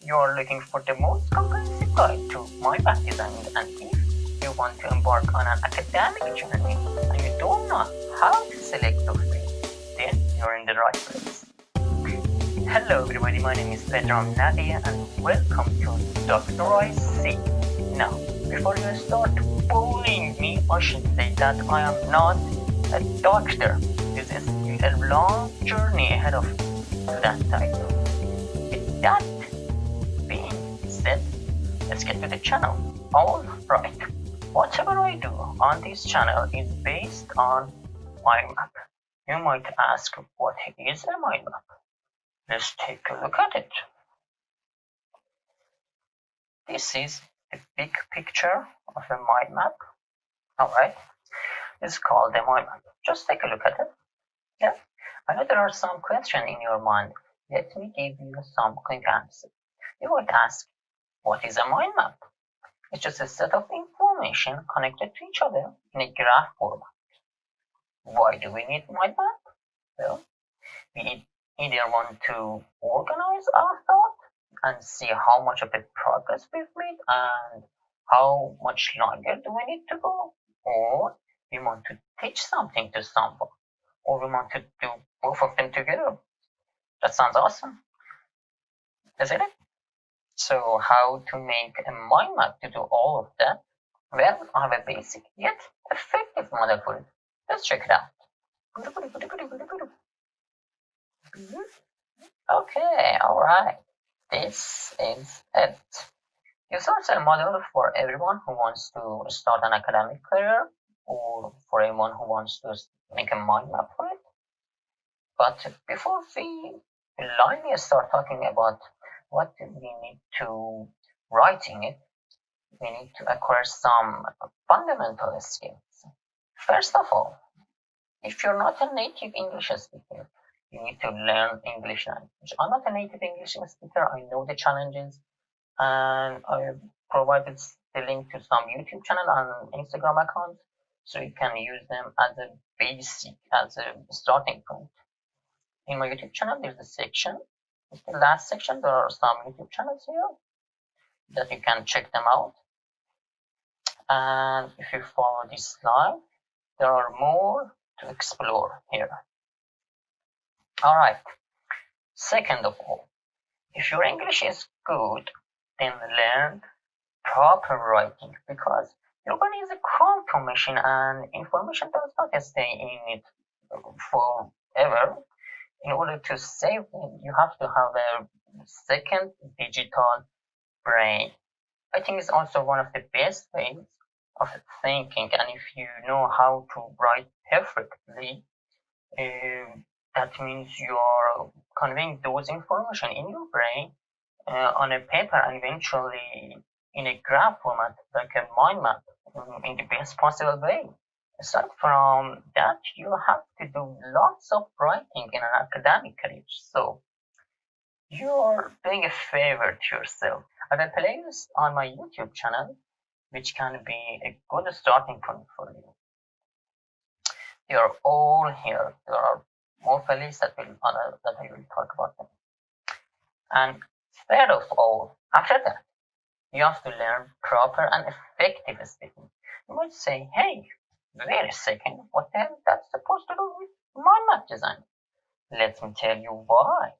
you are looking for the most comprehensive guide to Mindmap designing, and if you want to embark on an academic journey and you don't know how to select a field, then you're in the right place. Hello everybody, my name is Pedram Nadia and welcome to Dr. IC. Now, before you start bullying me, I should say that I am not a doctor. This is a long journey ahead of that title. With that being said, let's get to the channel. Alright, whatever I do on this channel is based on Mindmap. You might ask, what is a Mindmap? Let's take a look at it. This is a big picture of a mind map. Alright, it's called a mind map. Just take a look at it. Yeah, I know there are some questions in your mind. Let me give you some quick answer. You might ask, what is a mind map? It's just a set of information connected to each other in a graph format. Why do we need mind map? Well, we either want to organize our thought and see how much of the progress we've made and how much longer do we need to go, or we want to teach something to someone, or we want to do both of them together. That sounds awesome, isn't it? So how to make a mind map to do all of that? Well, I have a basic yet effective model for it. Let's check it out. Okay, alright. This is it. This is a model for everyone who wants to start an academic career or for anyone who wants to make a mind map for it. But before we blindly start talking about what we need to write in it, we need to acquire some fundamental skills. First of all, if you're not a native English speaker, you need to learn English language. I'm not a native English speaker. I know the challenges, and I provided the link to some YouTube channel and Instagram accounts, so you can use them as a basic, as a starting point. In my YouTube channel, there's a section. It's the last section. There are some YouTube channels here that you can check them out. And if you follow this slide, there are more to explore here. Alright, second of all, if your English is good, then learn proper writing, because your brain is a quantum machine and information does not stay in it forever. In order to save it, you have to have a second digital brain. I think it's also one of the best ways of thinking, and if you know how to write perfectly, that means you are conveying those information in your brain on a paper and eventually in a graph format, like a mind map, in the best possible way. Aside from that, you have to do lots of writing in an academic career, so you're doing a favor to yourself. I have a playlist on my YouTube channel which can be a good starting point for you. They are all here. There are more playlists that I will talk about them. And third of all, after that, you have to learn proper and effective speaking. You might say, hey, wait a second, what the hell is that supposed to do with mind map design? Let me tell you why.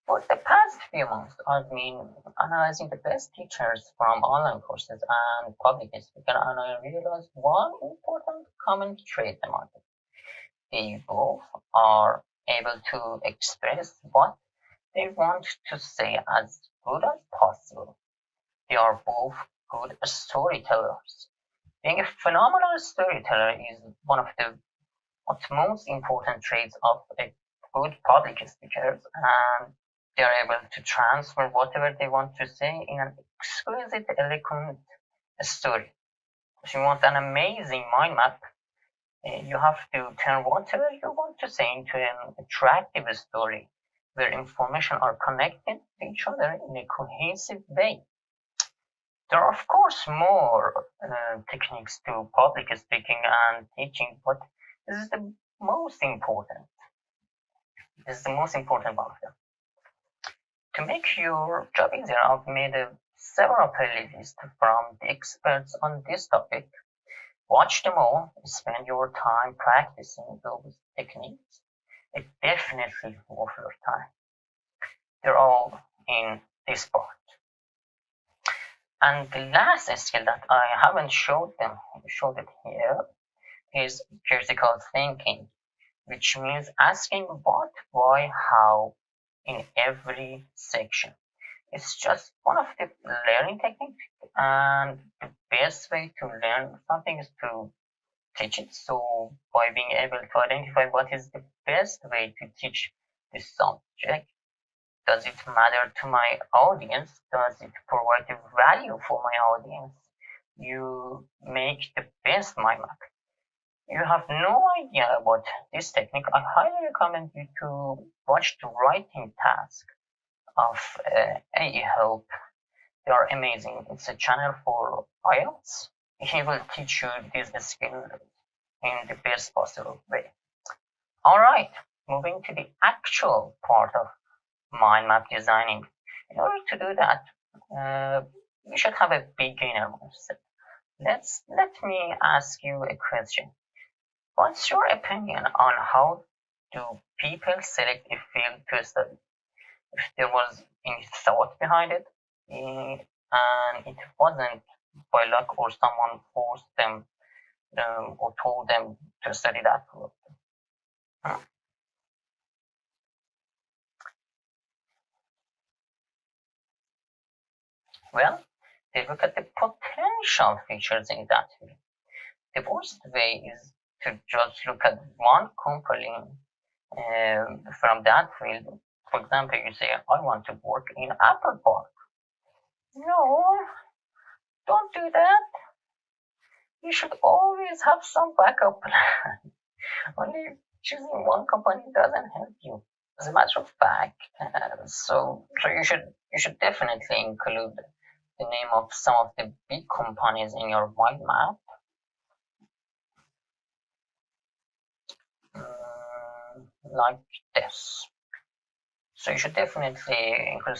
For the past few months, I've been analyzing the best teachers from online courses and public speaking, and I realized one important common trait among them. They both are able to express what they want to say as good as possible. They are both good storytellers. Being a phenomenal storyteller is one of the most important traits of a good public speaker, and they are able to transfer whatever they want to say in an exquisite, eloquent story. If you want an amazing mind map, you have to turn whatever you want to say into an attractive story where information are connected to each other in a cohesive way. There are, of course, more techniques to public speaking and teaching, but this is the most important. This is the most important one of them. To make your job easier, I've made several playlists from the experts on this topic. Watch them all, spend your time practicing those techniques. It's definitely worth your time. They're all in this part. And the last skill that I haven't showed it here, is critical thinking, which means asking what, why, how in every section. It's just one of the learning techniques, and the best way to learn something is to teach it. So by being able to identify what is the best way to teach this subject, does it matter to my audience? Does it provide the value for my audience? You make the best mind map. You have no idea about this technique, I highly recommend you to watch the writing task of AE Help. They are amazing. It's a channel for IELTS. He will teach you this skill in the best possible way. All right, moving to the actual part of mind map designing. In order to do that, you should have a beginner mindset. Let me ask you a question. What's your opinion on how do people select a field to study? If there was any thought behind it, and it wasn't by luck or someone forced them or told them to study that field. Well, they look at the potential features in that field. The worst way is to just look at one company from that field. For example, you say, I want to work in Apple Park. No, don't do that. You should always have some backup plan. Only choosing one company doesn't help you. As a matter of fact, so you should definitely include the name of some of the big companies in your mind map. Like this. So you should definitely include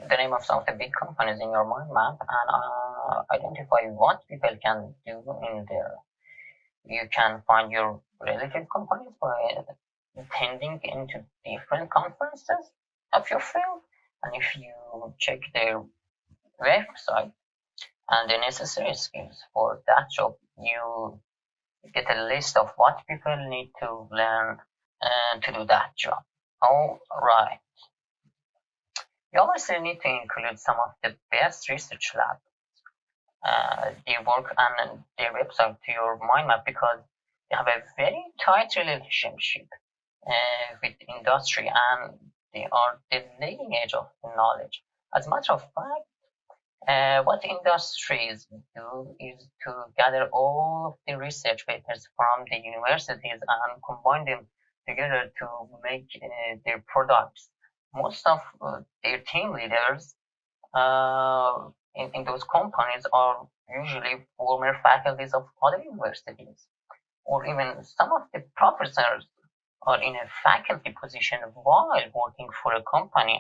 the name of some of the big companies in your mind map, and identify what people can do in there. You can find your relative companies by attending into different conferences of your field, and if you check their website and the necessary skills for that job, you get a list of what people need to learn to do that job. All right. You also need to include some of the best research labs. They work on their website to your mind map because they have a very tight relationship with industry, and they are the leading edge of knowledge. As a matter of fact, what industries do is to gather all of the research papers from the universities and combine them together to make their products. Most of their team leaders in those companies are usually former faculties of other universities, or even some of the professors are in a faculty position while working for a company.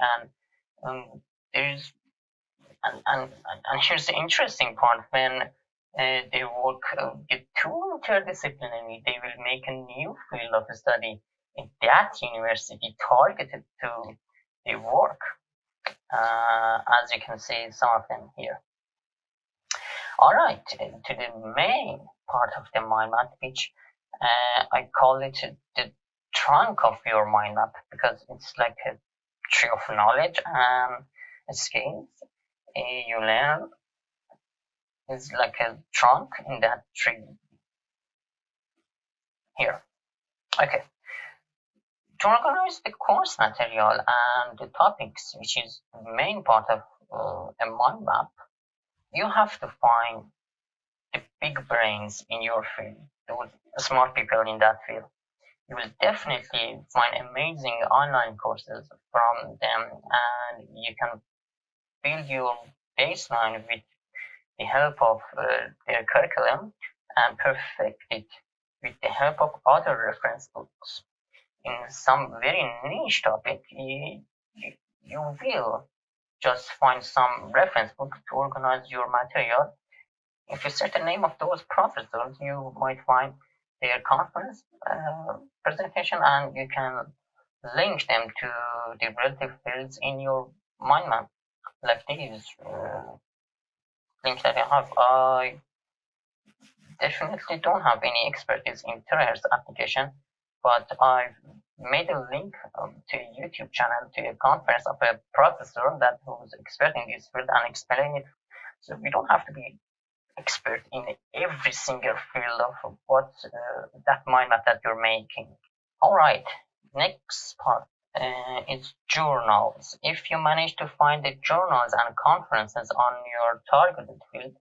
And there's and here's the interesting part: when they work get too interdisciplinary, they will make a new field of study in that university targeted to their work. As you can see, some of them here. All right, to the main part of the mind map, which I call it the trunk of your mind map, because it's like a tree of knowledge and skills you learn. It's like a trunk in that tree here. Okay. To organize the course material and the topics, which is the main part of a mind map, you have to find the big brains in your field, the smart people in that field. You will definitely find amazing online courses from them, and you can build your baseline with the help of their curriculum and perfect it with the help of other reference books. In some very niche topic, you will just find some reference book to organize your material. If you set the name of those professors, you might find their conference presentation, and you can link them to the relative fields in your mind map, like these links that I have. I definitely don't have any expertise in Thrillers application, but I've made a link to a YouTube channel to a conference of a professor that was expert in this field and explain it. So we don't have to be expert in every single field of what that mind map that you're making. All right, next part is journals. If you manage to find the journals and conferences on your targeted field,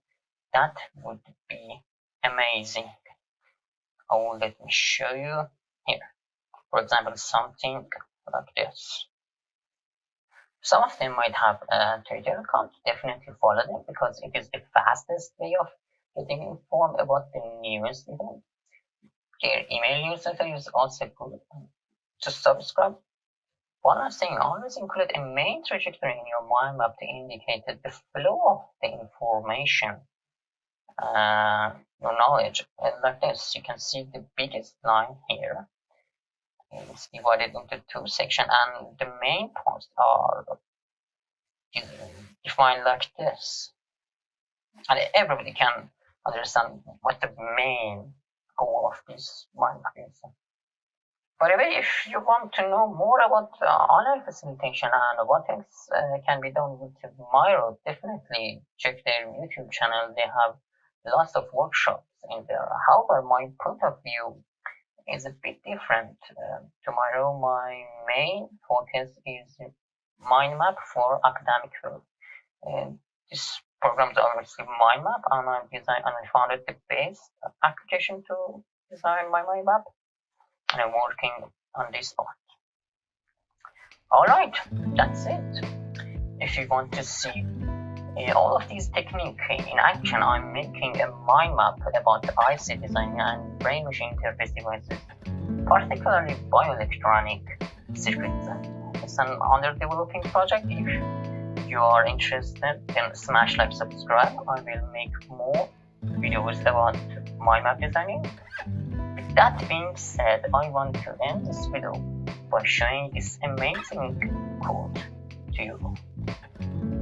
that would be amazing. Oh, let me show you here. For example, something like this. Some of them might have a Twitter account. Definitely follow them because it is the fastest way of getting informed about the newest event. Their email newsletter is also good. To subscribe, one last thing, always include a main trajectory in your mind map to indicate the flow of the information, your knowledge. Like this, you can see the biggest line here. It's divided into two sections, and the main points are defined like this. And everybody can understand what the main goal of this mind map is. By the way, if you want to know more about online facilitation and what else can be done with Miro, definitely check their YouTube channel. They have lots of workshops in there. However, my point of view is a bit different to Miro. My main focus is Mindmap for academic field. This program is obviously Mindmap, and I found it the best application to design my Mindmap. And I'm working on this part. Alright, that's it. If you want to see all of these techniques in action, I'm making a mind map about IC design and brain-machine interface devices, particularly bioelectronic circuits. It's an under-developing project. If you are interested, then smash like, subscribe. I will make more videos about mind map designing. With that being said, I want to end this video by showing this amazing code to you.